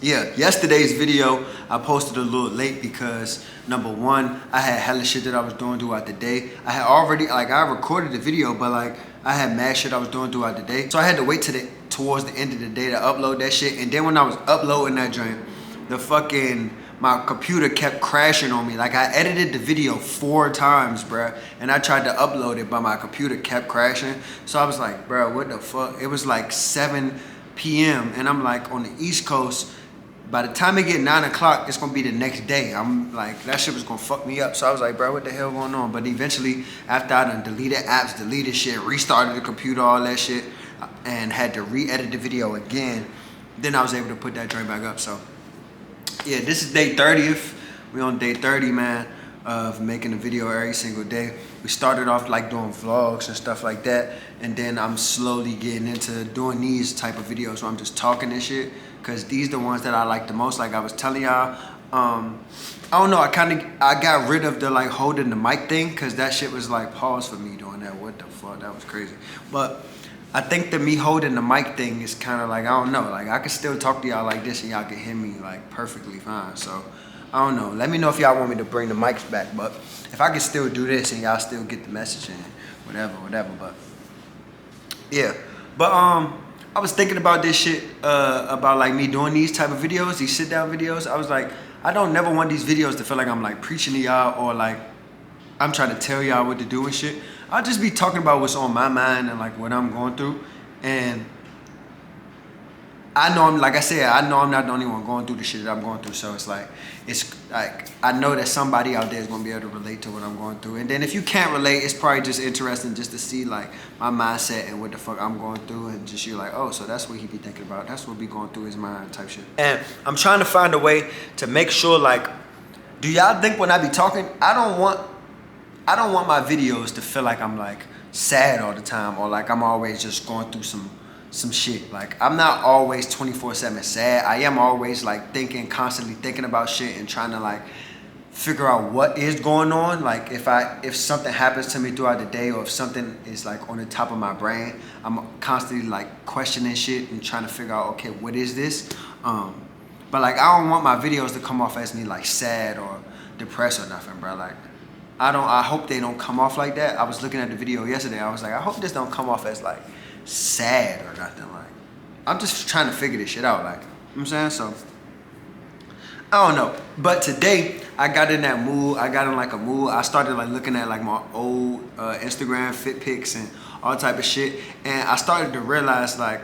Yeah, yesterday's video I posted a little late because number one, I had hella shit that I was doing throughout the day. I had already, I recorded the video, but I had mad shit I was doing throughout the day. So I had to wait towards the end of the day to upload that shit. And then when I was uploading that joint, my computer kept crashing on me. Like, I edited the video 4 times, bruh, and I tried to upload it, but my computer kept crashing. So I was like, bruh, what the fuck? It was like 7 p.m. and I'm like on the East Coast. By the time it get 9 o'clock, it's gonna be the next day. I'm like, that shit was gonna fuck me up. So I was like, bro, what the hell going on? But eventually, after I done deleted apps, deleted shit, restarted the computer, all that shit, and had to re-edit the video again, then I was able to put that joint back up. So yeah, this is day 30th. We on day 30, man, of making a video every single day. We started off like doing vlogs and stuff like that, and then I'm slowly getting into doing these type of videos where I'm just talking and shit, because these the ones that I like the most. Like I was telling y'all, I don't know, I got rid of the like holding the mic thing, because that shit was like pause for me doing that. What the fuck, that was crazy. But I think that me holding the mic thing is kind of like, I don't know, like I can still talk to y'all like this and y'all can hear me like perfectly fine. So I don't know, let me know if y'all want me to bring the mics back, but if I can still do this and y'all still get the message and whatever, but yeah. But I was thinking about this shit, about like me doing these type of videos, these sit down videos. I was like, I don't never want these videos to feel like I'm like preaching to y'all or like I'm trying to tell y'all what to do and shit. I'll just be talking about what's on my mind and like what I'm going through. And I know like I said, I know I'm not the only one going through the shit that I'm going through. So it's like I know that somebody out there is gonna be able to relate to what I'm going through. And then if you can't relate, it's probably just interesting just to see like my mindset and what the fuck I'm going through, and just you're like, oh, so that's what he be thinking about. That's what be going through his mind type shit. And I'm trying to find a way to make sure, like, do y'all think when I be talking, I don't want my videos to feel like I'm like sad all the time, or like I'm always just going through some shit. Like, I'm not always 24/7 sad. I am always like constantly thinking about shit and trying to like figure out what is going on. Like if something happens to me throughout the day, or if something is like on the top of my brain, I'm constantly like questioning shit and trying to figure out, okay, what is this? But like, I don't want my videos to come off as me like sad or depressed or nothing, bro. Like, I hope they don't come off like that. I was looking at the video yesterday. I was like, I hope this don't come off as like sad or nothing. Like, I'm just trying to figure this shit out. Like, you know what I'm saying? So I don't know. But today I got in that mood. I got in like a mood. I started like looking at like my old Instagram fit pics and all type of shit. And I started to realize, like,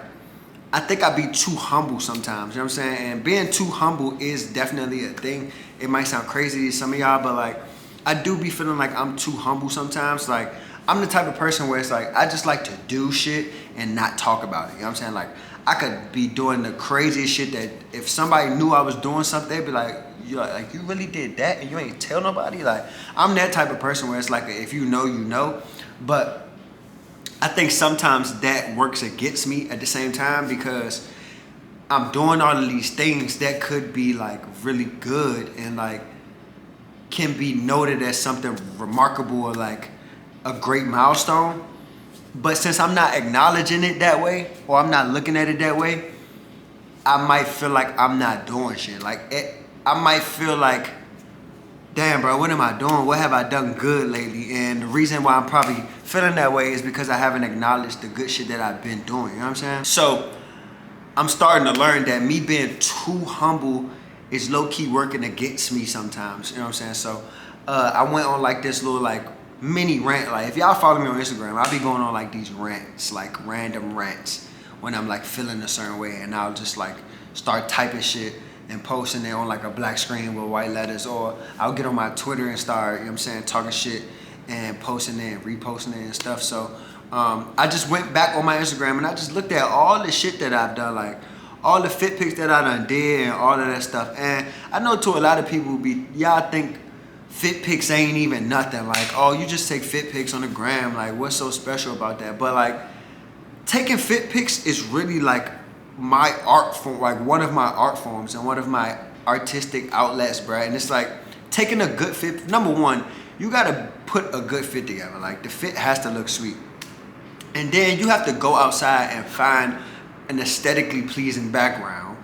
I think I be too humble sometimes. You know what I'm saying? And being too humble is definitely a thing. It might sound crazy to some of y'all, but like, I do be feeling like I'm too humble sometimes. Like, I'm the type of person where it's like, I just like to do shit and not talk about it. You know what I'm saying? Like, I could be doing the craziest shit that if somebody knew I was doing something, they'd be like, you really did that and you ain't tell nobody? Like, I'm that type of person where it's like, if you know, you know. But I think sometimes that works against me at the same time, because I'm doing all of these things that could be like really good and like can be noted as something remarkable or like a great milestone. But since I'm not acknowledging it that way, or I'm not looking at it that way, I might feel like I'm not doing shit. Like, I might feel like, damn, bro, what am I doing? What have I done good lately? And the reason why I'm probably feeling that way is because I haven't acknowledged the good shit that I've been doing. You know what I'm saying? So I'm starting to learn that me being too humble is low-key working against me sometimes. You know what I'm saying? So I went on like this little like mini rant. Like, if y'all follow me on Instagram, I'll be going on like these rants, like random rants, when I'm like feeling a certain way, and I'll just like start typing shit and posting it on like a black screen with white letters, or I'll get on my Twitter and start, you know what I'm saying, talking shit and posting it and reposting it and stuff. So I just went back on my Instagram and I just looked at all the shit that I've done, like all the fit pics that I done did and all of that stuff. And I know to a lot of people, y'all think fit pics ain't even nothing. Like, oh, you just take fit pics on the gram. Like, what's so special about that? But like, taking fit pics is really like my art form, like one of my art forms and one of my artistic outlets, bro. And it's like taking a good fit. Number one, you gotta put a good fit together. Like, the fit has to look sweet. And then you have to go outside and find an aesthetically pleasing background.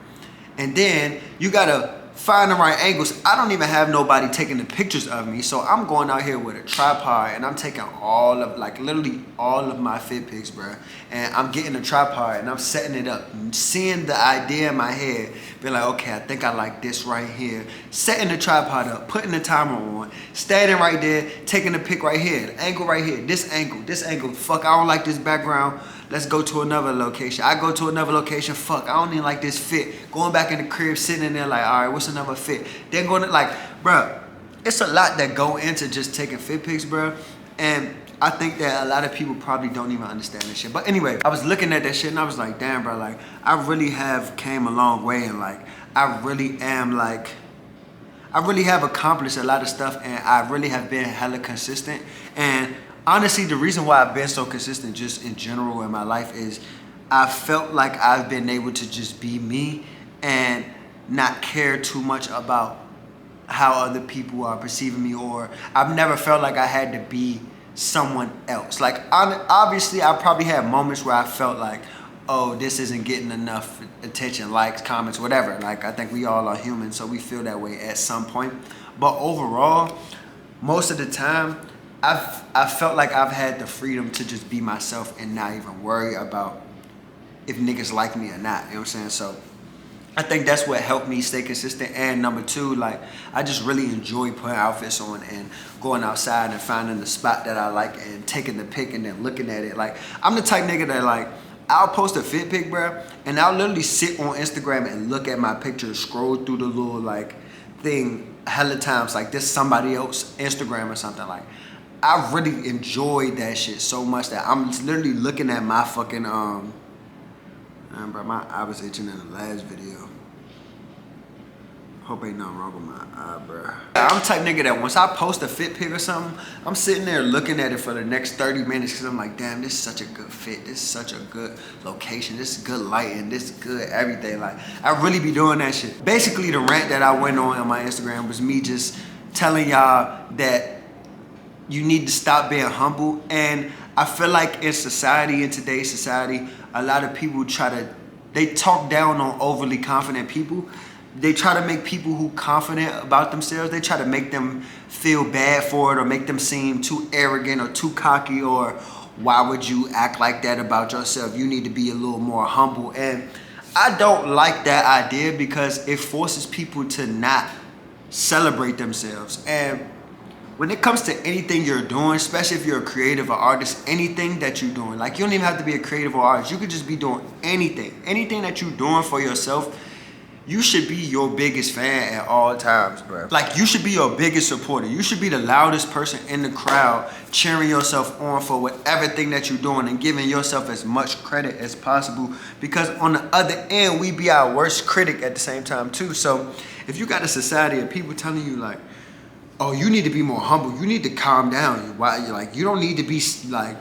And then you gotta find the right angles. I don't even have nobody taking the pictures of me, so I'm going out here with a tripod and I'm taking all of, like, literally all of my fit pics, bro. And I'm getting a tripod and I'm setting it up, seeing the idea in my head, be like, okay, I think I like this right here. Setting the tripod up, putting the timer on, standing right there, taking the pic right here, the angle right here, this angle. Fuck, I don't like this background. Let's go to another location. I go to another location. Fuck, I don't even like this fit. Going back in the crib, sitting in there like, all right, what's another fit? Then going to, like, bro, it's a lot that go into just taking fit pics, bro. And I think that a lot of people probably don't even understand this shit. But anyway, I was looking at that shit and I was like, damn, bro, like, I really have came a long way, and like, I really have accomplished a lot of stuff, and I really have been hella consistent. And honestly, the reason why I've been so consistent just in general in my life is I felt like I've been able to just be me and not care too much about how other people are perceiving me, or I've never felt like I had to be someone else. Like, obviously, I probably had moments where I felt like, oh, this isn't getting enough attention, likes, comments, whatever. Like, I think we all are human, so we feel that way at some point. But overall, most of the time, I felt like I've had the freedom to just be myself and not even worry about if niggas like me or not. You know what I'm saying? So I think that's what helped me stay consistent. And number two, like, I just really enjoy putting outfits on and going outside and finding the spot that I like and taking the pic and then looking at it. Like, I'm the type nigga that, like, I'll post a fit pic, bro, and I'll literally sit on Instagram and look at my pictures, scroll through the little, like, thing hella times, like this somebody else Instagram or something. Like, I really enjoyed that shit so much that I'm literally looking at my fucking, bro, my eye was itching in the last video. Hope ain't nothing wrong with my eye, bro. I'm the type nigga that once I post a fit pic or something, I'm sitting there looking at it for the next 30 minutes because I'm like, damn, this is such a good fit. This is such a good location. This is good lighting. This is good everything. Like, I really be doing that shit. Basically, the rant that I went on my Instagram was me just telling y'all that you need to stop being humble. And I feel like in society, in today's society, a lot of people they talk down on overly confident people. They try to make people who confident about themselves, they try to make them feel bad for it or make them seem too arrogant or too cocky, or why would you act like that about yourself? You need to be a little more humble. And I don't like that idea because it forces people to not celebrate themselves. And when it comes to anything you're doing, especially if you're a creative or artist, anything that you're doing, like, you don't even have to be a creative or artist. You could just be doing anything. Anything that you're doing for yourself, you should be your biggest fan at all times, bro. Like, you should be your biggest supporter. You should be the loudest person in the crowd, cheering yourself on for whatever thing that you're doing and giving yourself as much credit as possible, because on the other end, we be our worst critic at the same time too. So if you got a society of people telling you like, oh, you need to be more humble, you need to calm down, why, you're like, you don't need to be like,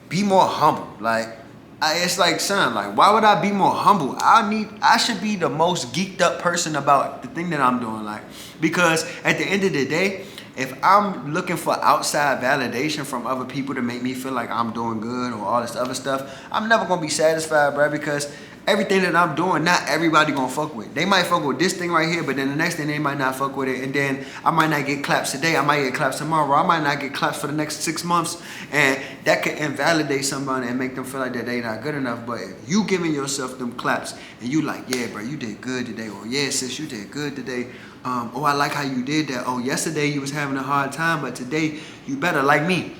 be more humble. Like, it's like, son, like, why would I be more humble? I should be the most geeked up person about the thing that I'm doing. Like, because at the end of the day, if I'm looking for outside validation from other people to make me feel like I'm doing good or all this other stuff, I'm never gonna be satisfied, bro, because everything that I'm doing, not everybody gonna fuck with. They might fuck with this thing right here, but then the next thing they might not fuck with it. And then I might not get claps today, I might get claps tomorrow, I might not get claps for the next 6 months. And that could invalidate somebody and make them feel like that they not good enough. But if you giving yourself them claps and you like, yeah, bro, you did good today. Or yeah, sis, you did good today. Oh, I like how you did that. Oh, yesterday you was having a hard time, but today you better. Like me.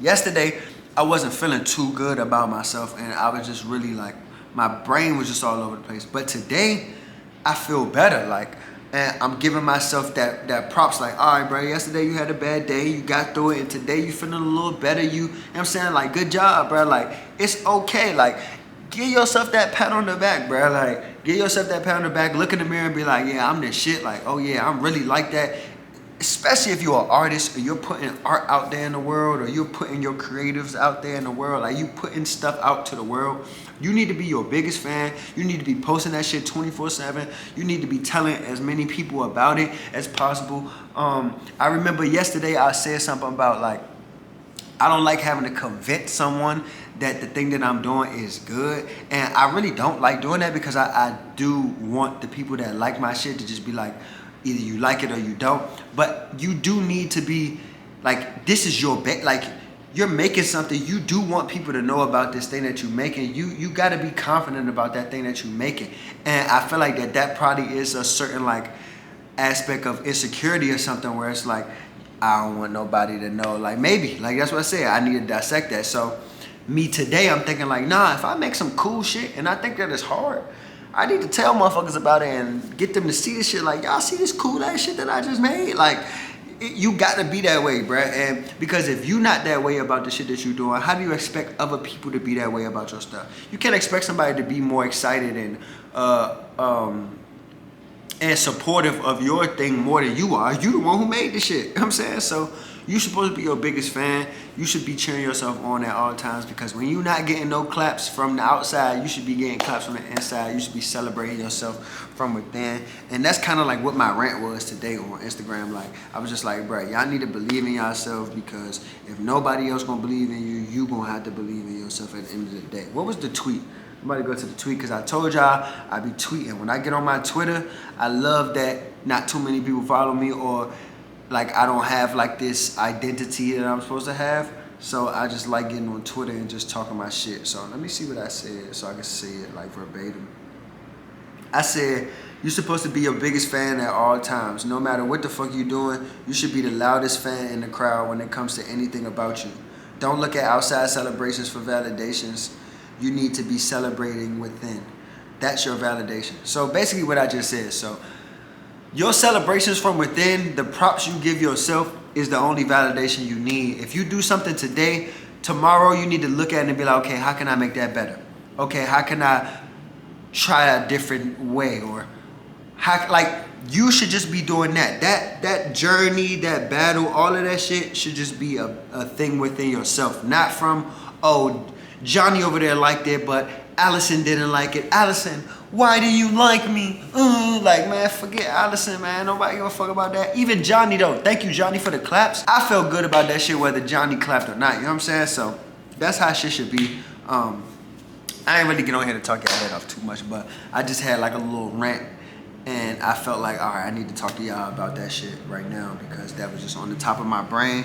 Yesterday, I wasn't feeling too good about myself, and I was just really like, my brain was just all over the place. But today, I feel better. Like, and I'm giving myself that props. Like, all right, bro, yesterday you had a bad day, you got through it, and today you feeling a little better. You know what I'm saying? Like, good job, bro. Like, it's okay. Like, give yourself that pat on the back, bro. Like, give yourself that pat on the back. Look in the mirror and be like, yeah, I'm the shit. Like, oh yeah, I'm really like that. Especially if you're an artist or you're putting art out there in the world, or you're putting your creatives out there in the world, like you putting stuff out to the world, you need to be your biggest fan. You need to be posting that shit 24/7. You need to be telling as many people about it as possible. I remember yesterday I said something about like, I don't like having to convince someone that the thing that I'm doing is good. And I really don't like doing that because I do want the people that like my shit to just be like, either you like it or you don't. But you do need to be like, this is your like, you're making something. You do want people to know about this thing that you're making. You got to be confident about that thing that you're making. And I feel like that probably is a certain like aspect of insecurity or something where it's like, I don't want nobody to know. Like maybe, like that's what I said. I need to dissect that. So me today, I'm thinking like, nah, if I make some cool shit and I think that it's hard, I need to tell motherfuckers about it and get them to see this shit. Like, y'all see this cool ass shit that I just made? Like, you got to be that way, bruh. And because if you're not that way about the shit that you're doing, how do you expect other people to be that way about your stuff? You can't expect somebody to be more excited and supportive of your thing more than you are. You the one who made the shit. You know what I'm saying? So you supposed to be your biggest fan. You should be cheering yourself on at all times, because when you're not getting no claps from the outside, you should be getting claps from the inside. You should be celebrating yourself from within. And that's kind of like what my rant was today on Instagram. Like, I was just like, bro, y'all need to believe in yourselves, because if nobody else gonna believe in you, you gonna have to believe in yourself at the end of the day. What was the tweet? I'm about to go to the tweet, because I told y'all I be tweeting. When I get on my Twitter, I love that not too many people follow me, or like I don't have like this identity that I'm supposed to have. So I just like getting on Twitter and just talking my shit. So let me see what I said so I can say it like verbatim. I said, you're supposed to be your biggest fan at all times. No matter what the fuck you doing, you should be the loudest fan in the crowd when it comes to anything about you. Don't look at outside celebrations for validations. You need to be celebrating within. That's your validation. So basically what I just said. So your celebrations from within, the props you give yourself, is the only validation you need. If you do something today, tomorrow you need to look at it and be like, okay, how can I make that better? Okay, how can I try a different way? Or how, like, you should just be doing that. That journey, that battle, all of that shit should just be a thing within yourself. Not from, oh, Johnny over there liked it, but Allison didn't like it. Allison, why do you like me? Like, man, forget Allison, man. Nobody give a fuck about that. Even Johnny, though. Thank you, Johnny, for the claps. I felt good about that shit, whether Johnny clapped or not. You know what I'm saying? So that's how shit should be. I ain't really get on here to talk your head off too much, but I just had like a little rant, and I felt like, all right, I need to talk to y'all about that shit right now, because that was just on the top of my brain.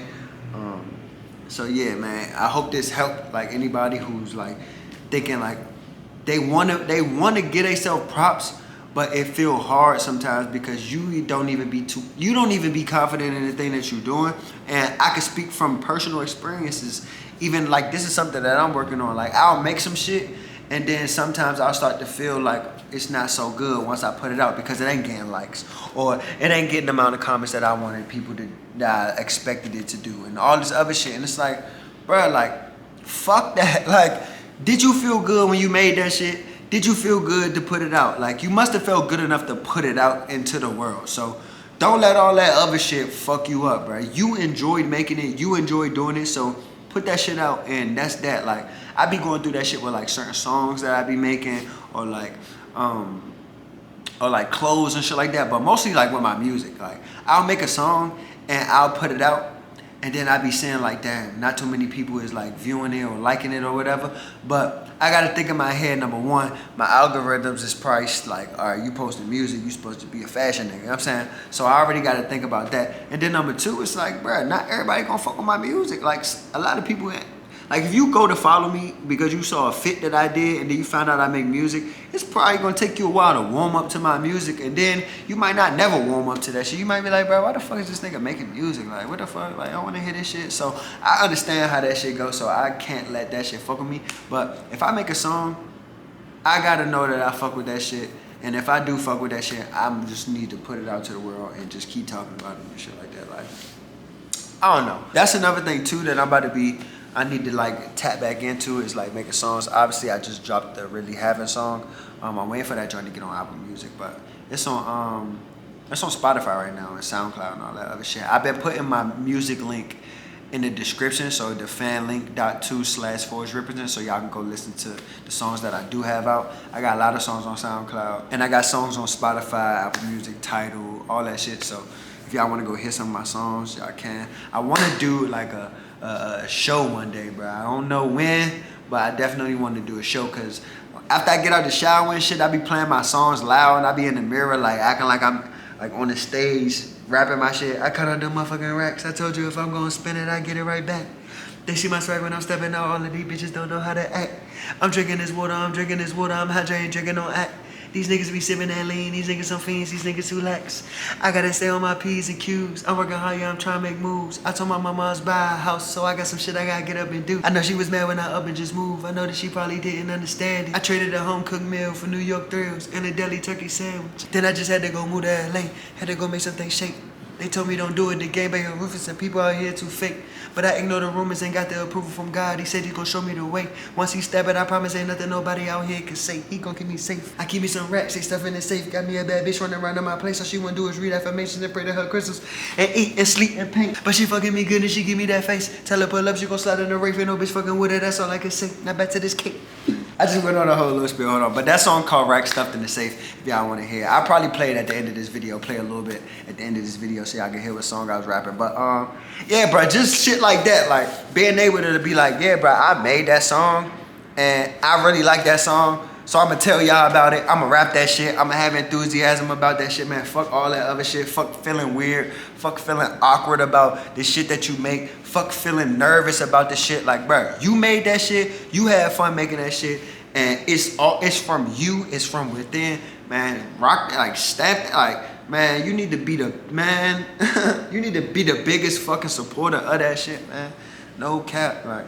So yeah, man, I hope this helped like anybody who's like thinking like they wanna get themselves props, but it feel hard sometimes because you don't even be confident in the thing that you're doing. And I can speak from personal experiences. Even like this is something that I'm working on. Like, I'll make some shit, and then sometimes I'll start to feel like it's not so good once I put it out, because it ain't getting likes, or it ain't getting the amount of comments that I wanted people to, that I expected it to do, and all this other shit. And it's like, bro, like, fuck that. Like, did you feel good when you made that shit? Did you feel good to put it out? Like, you must have felt good enough to put it out into the world. So don't let all that other shit fuck you up, bro. You enjoyed making it. You enjoyed doing it. So put that shit out, and that's that. Like, I be going through that shit with like certain songs that I be making, or like clothes and shit like that. But mostly like with my music. Like, I'll make a song and I'll put it out, and then I be saying like, damn, not too many people is like viewing it or liking it or whatever. But I gotta think in my head, number one, my algorithms is priced like, all right, you posting music, you supposed to be a fashion nigga, you know what I'm saying? So I already gotta think about that. And then number two, it's like, bro, not everybody gonna fuck with my music. Like, a lot of people, like, if you go to follow me because you saw a fit that I did and then you found out I make music, it's probably gonna take you a while to warm up to my music, and then you might not never warm up to that shit. You might be like, bro, why the fuck is this nigga making music? Like, what the fuck? Like, I wanna hear this shit. So I understand how that shit goes, so I can't let that shit fuck with me. But if I make a song, I gotta know that I fuck with that shit. And if I do fuck with that shit, I just need to put it out to the world and just keep talking about it and shit like that. Like, I don't know. That's another thing too that I need to like tap back into, is like making songs. Obviously, I just dropped the Really Having song. I'm waiting for that joint to get on Apple Music, but it's on Spotify right now, and SoundCloud and all that other shit. I've been putting my music link in the description, so the fanlink.2/4represent, so y'all can go listen to the songs that I do have out. I got a lot of songs on SoundCloud, and I got songs on Spotify, Apple Music, Tidal, all that shit. So if y'all want to go hear some of my songs, y'all can. I want to do like a a show one day, bro. I don't know when, but I definitely want to do a show, because after I get out the shower and shit, I be playing my songs loud, and I be in the mirror like acting like I'm like on the stage rapping my shit. I cut out them motherfucking racks. I told you if I'm gonna spin it, I get it right back. They see my swag when I'm stepping out. All of these bitches don't know how to act. I'm drinking this water, I'm hydrating, drinking on act. These niggas be sipping that lean, these niggas some fiends, these niggas too lax. I gotta stay on my P's and Q's. I'm working hard, yeah, I'm trying to make moves. I told my mama I was buy a house, so I got some shit I gotta get up and do. I know she was mad when I up and just moved. I know that she probably didn't understand it. I traded a home cooked meal for New York thrills and a deli turkey sandwich. Then I just had to go move to LA, had to go make something shake. They told me don't do it, the game by your Rufus and people out here too fake. But I ignore the rumors and got the approval from God. He said he gon' show me the way. Once he stab it, I promise ain't nothing nobody out here can say. He gon' keep me safe. I keep me some racks, they stuff in the safe. Got me a bad bitch running around in my place. All she wanna do is read affirmations and pray to her crystals. And eat and sleep and paint. But she fucking me good and she give me that face. Tell her pull up, she gon' slide in the race. Ain't no bitch fucking with her, that's all I can say. Now back to this cake. I just went on a whole little spiel, hold on. But that song called Rack Stuffed in the Safe, if y'all wanna hear. I'll probably play it at the end of this video, play a little bit at the end of this video so y'all can hear what song I was rapping. But yeah, bro, just shit like that. Like being able to be like, yeah, bro, I made that song and I really like that song. So I'm gonna tell y'all about it. I'm gonna rap that shit. I'm gonna have enthusiasm about that shit, man. Fuck all that other shit. Fuck feeling weird. Fuck feeling awkward about the shit that you make. Fuck feeling nervous about the shit. Like, bro, you made that shit. You had fun making that shit. And it's from you. It's from within. Man, rock, like, stamp it. Like, man, you need to be the, man, you need to be the biggest fucking supporter of that shit, man. No cap, like.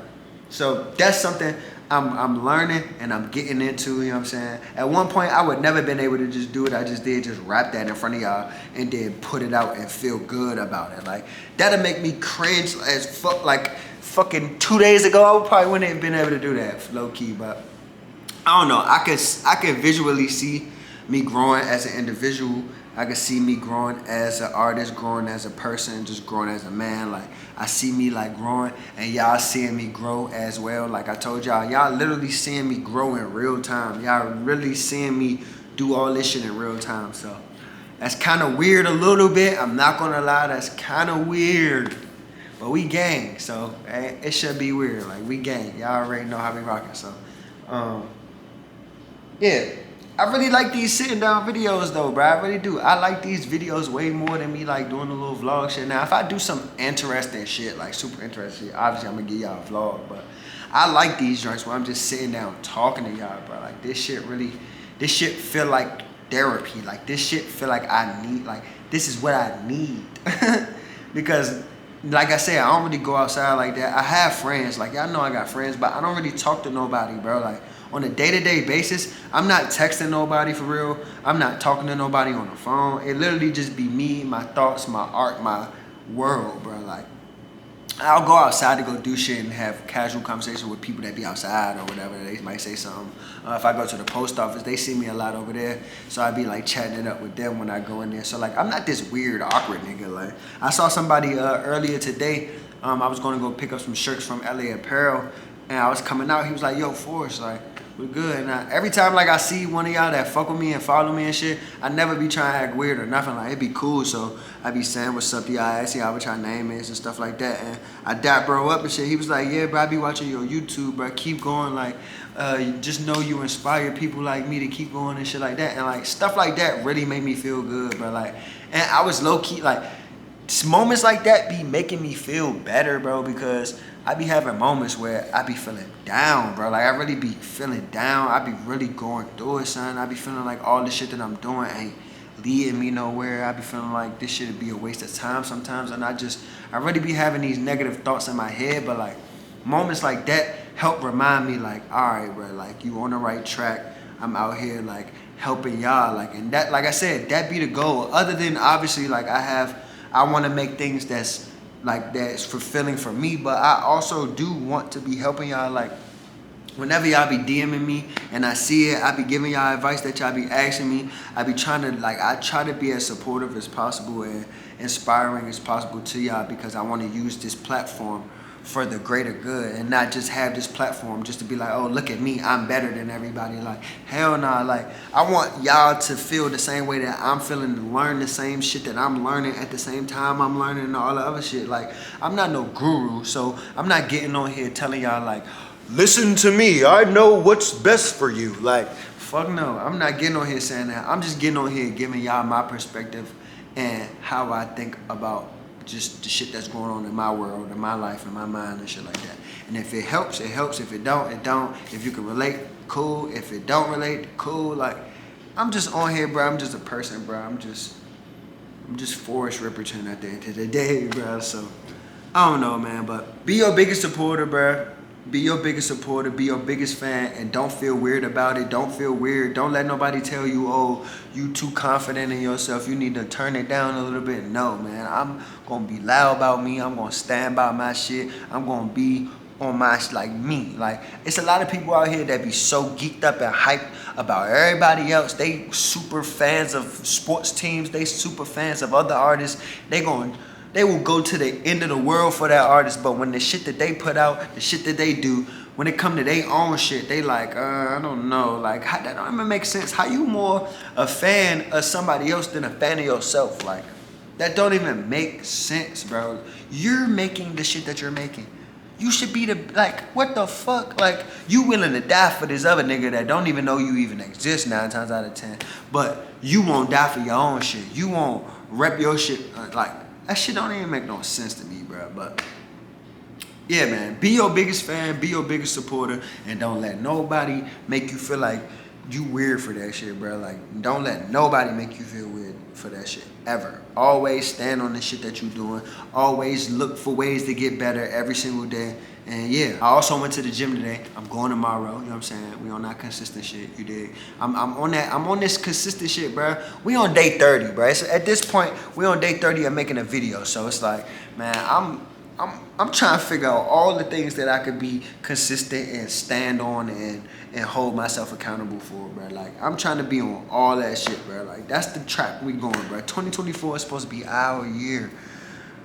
So that's something I'm learning and I'm getting into, you know what I'm saying? At one point, I would never been able to just do it. I just did, just rap that in front of y'all and then put it out and feel good about it. Like, that'll make me cringe as fuck. Like, fucking 2 days ago, I probably wouldn't have been able to do that, low key, but I don't know. I could visually see me growing as an individual. I can see me growing as an artist, growing as a person, just growing as a man. Like, I see me like growing and y'all seeing me grow as well. Like I told y'all literally seeing me grow in real time. Y'all really seeing me do all this shit in real time. So that's kind of weird a little bit. I'm not gonna lie, that's kind of weird. But we gang, so it should be weird. Like, we gang. Y'all already know how we rocking. So, yeah. I really like these sitting down videos though, bro. I really do. I like these videos way more than me like doing a little vlog shit. Now, if I do some interesting shit, like super interesting shit, obviously I'm gonna give y'all a vlog, but I like these joints where I'm just sitting down talking to y'all, bro. Like, this shit feel like therapy. Like, this shit feel like I need, like, this is what I need. Because, like I said, I don't really go outside like that. I have friends, like, y'all know I got friends, but I don't really talk to nobody, bro. Like, on a day-to-day basis, I'm not texting nobody for real. I'm not talking to nobody on the phone. It literally just be me, my thoughts, my art, my world, bro. Like, I'll go outside to go do shit and have casual conversations with people that be outside or whatever. They might say something. If I go to the post office, they see me a lot over there. So I be like chatting it up with them when I go in there. So like, I'm not this weird, awkward nigga. Like, I saw somebody earlier today. I was gonna go pick up some shirts from LA Apparel. And I was coming out, he was like, yo, Forrest, like, we're good. And every time, like, I see one of y'all that fuck with me and follow me and shit, I never be trying to act weird or nothing. Like, it'd be cool. So I be saying, what's up to y'all, ask y'all what y'all name is and stuff like that. And I dap bro up and shit. He was like, yeah, bro, I be watching your YouTube, bro. Keep going. Like, just know you inspire people like me to keep going and shit like that. And, like, stuff like that really made me feel good, bro. Like, and I was low-key, like, moments like that be making me feel better, bro, because I be having moments where I be feeling down, bro. Like, I really be feeling down. I be really going through it, son. I be feeling like all the shit that I'm doing ain't leading me nowhere. I be feeling like this shit would be a waste of time sometimes. And I really be having these negative thoughts in my head. But, like, moments like that help remind me, like, all right, bro, like, you on the right track. I'm out here, like, helping y'all. Like, and that, like I said, that be the goal. Other than, obviously, like, I want to make things that's fulfilling for me, but I also do want to be helping y'all. Like, whenever y'all be DMing me and I see it, I be giving y'all advice that y'all be asking me. I be trying to, like, I try to be as supportive as possible and inspiring as possible to y'all, because I want to use this platform for the greater good and not just have this platform just to be like, oh, look at me, I'm better than everybody. Like, hell nah. Like, I want y'all to feel the same way that I'm feeling, to learn the same shit that I'm learning at the same time I'm learning all the other shit. Like, I'm not no guru, so I'm not getting on here telling y'all like, listen to me, I know what's best for you. Like, fuck no, I'm not getting on here saying that. I'm just getting on here giving y'all my perspective and how I think about just the shit that's going on in my world, in my life, in my mind and shit like that. And if it helps, it helps. If it don't, it don't. If you can relate, cool. If it don't relate, cool. Like, I'm just on here, bro. I'm just a person, bro. I'm just Forrest Ripperton at the end of the day, bro. So, I don't know, man. But be your biggest supporter, bro. Be your biggest supporter, be your biggest fan, and don't feel weird about it. Don't feel weird. Don't let nobody tell you, oh, you too confident in yourself, you need to turn it down a little bit. No, man, I'm gonna be loud about me. I'm gonna stand by my shit. I'm gonna be on my, like, me. Like, it's a lot of people out here that be so geeked up and hyped about everybody else. They super fans of sports teams. They super fans of other artists. They will go to the end of the world for that artist, but when the shit that they put out, the shit that they do, when it come to their own shit, they like, I don't know. Like, that don't even make sense. How you more a fan of somebody else than a fan of yourself? Like, that don't even make sense, bro. You're making the shit that you're making. You should be like, what the fuck? Like, you willing to die for this other nigga that don't even know you even exist 9 times out of 10. But you won't die for your own shit. You won't rep your shit, like, that shit don't even make no sense to me, bro. But yeah, man, be your biggest fan, be your biggest supporter, and don't let nobody make you feel like you weird for that shit, bro. Like, don't let nobody make you feel weird for that shit, ever. Always stand on the shit that you're doing. Always look for ways to get better every single day. And yeah, I also went to the gym today. I'm going tomorrow, you know what I'm saying? We on that consistent shit, you dig? I'm on this consistent shit, bro. We on day 30, bro. At this point, we on day 30 of making a video. So it's like, man, I'm trying to figure out all the things that I could be consistent and stand on and hold myself accountable for, bro. Like, I'm trying to be on all that shit, bro. Like, that's the track we going, bro. 2024 is supposed to be our year.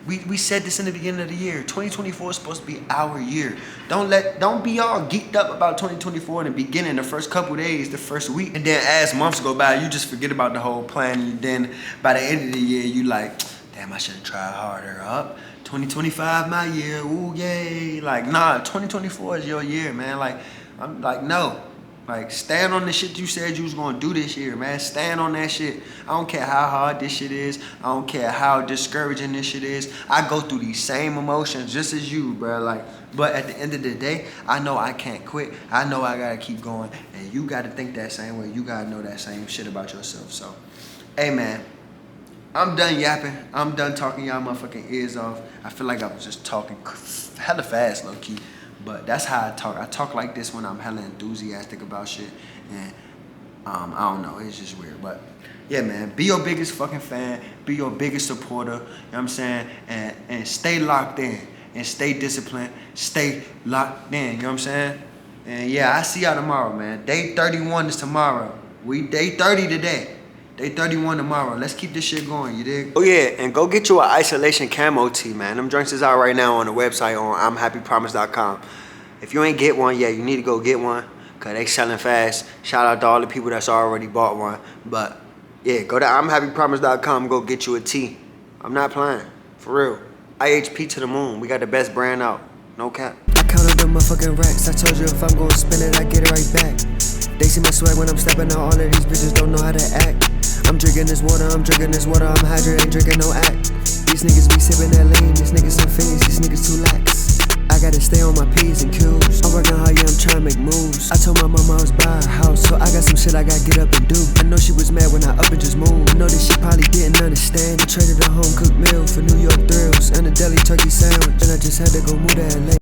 We said this in the beginning of the year. 2024 is supposed to be our year. Don't be all geeked up about 2024 in the beginning, the first couple days, the first week. And then as months go by, you just forget about the whole plan. And then by the end of the year, you like, damn, I should have tried harder. Up. 2025, my year. Ooh, yay. Like, nah, 2024 is your year, man. Like, I'm like, no. Like, stand on the shit you said you was gonna do this year, man. Stand on that shit. I don't care how hard this shit is. I don't care how discouraging this shit is. I go through these same emotions just as you, bro. Like, but at the end of the day, I know I can't quit. I know I gotta keep going. And you gotta think that same way. You gotta know that same shit about yourself. So, hey, man. I'm done yapping. I'm done talking y'all motherfucking ears off. I feel like I was just talking hella fast, low-key. But that's how I talk. I talk like this when I'm hella enthusiastic about shit. And I don't know. It's just weird. But yeah, man. Be your biggest fucking fan. Be your biggest supporter. You know what I'm saying? And stay locked in. And stay disciplined. Stay locked in. You know what I'm saying? And yeah, I see y'all tomorrow, man. Day 31 is tomorrow. We day 30 today. Day 31 tomorrow. Let's keep this shit going, you dig? Oh yeah, and go get you an isolation camo tee, man. Them joints is out right now on the website on I'mHappyPromise.com. If you ain't get one yet, you need to go get one, cause they selling fast. Shout out to all the people that's already bought one. But yeah, go to I'mHappyPromise.com, go get you a tee. I'm not playing, for real. IHP to the moon. We got the best brand out. No cap. I counted the motherfucking racks. I told you if I'm gonna spend it, I get it right back. They see my swag when I'm stepping out. All of these bitches don't know how to act. I'm drinking this water, I'm hydrated, ain't drinking no act. These niggas be sipping that lean, these niggas some fiends, these niggas too lax. I gotta stay on my P's and Q's. I'm working hard, yeah, I'm trying to make moves. I told my mama I was buying a house, so I got some shit I gotta get up and do. I know she was mad when I up and just moved. I know that she probably didn't understand. I traded a home cooked meal for New York thrills and a deli turkey sandwich. And I just had to go move to LA.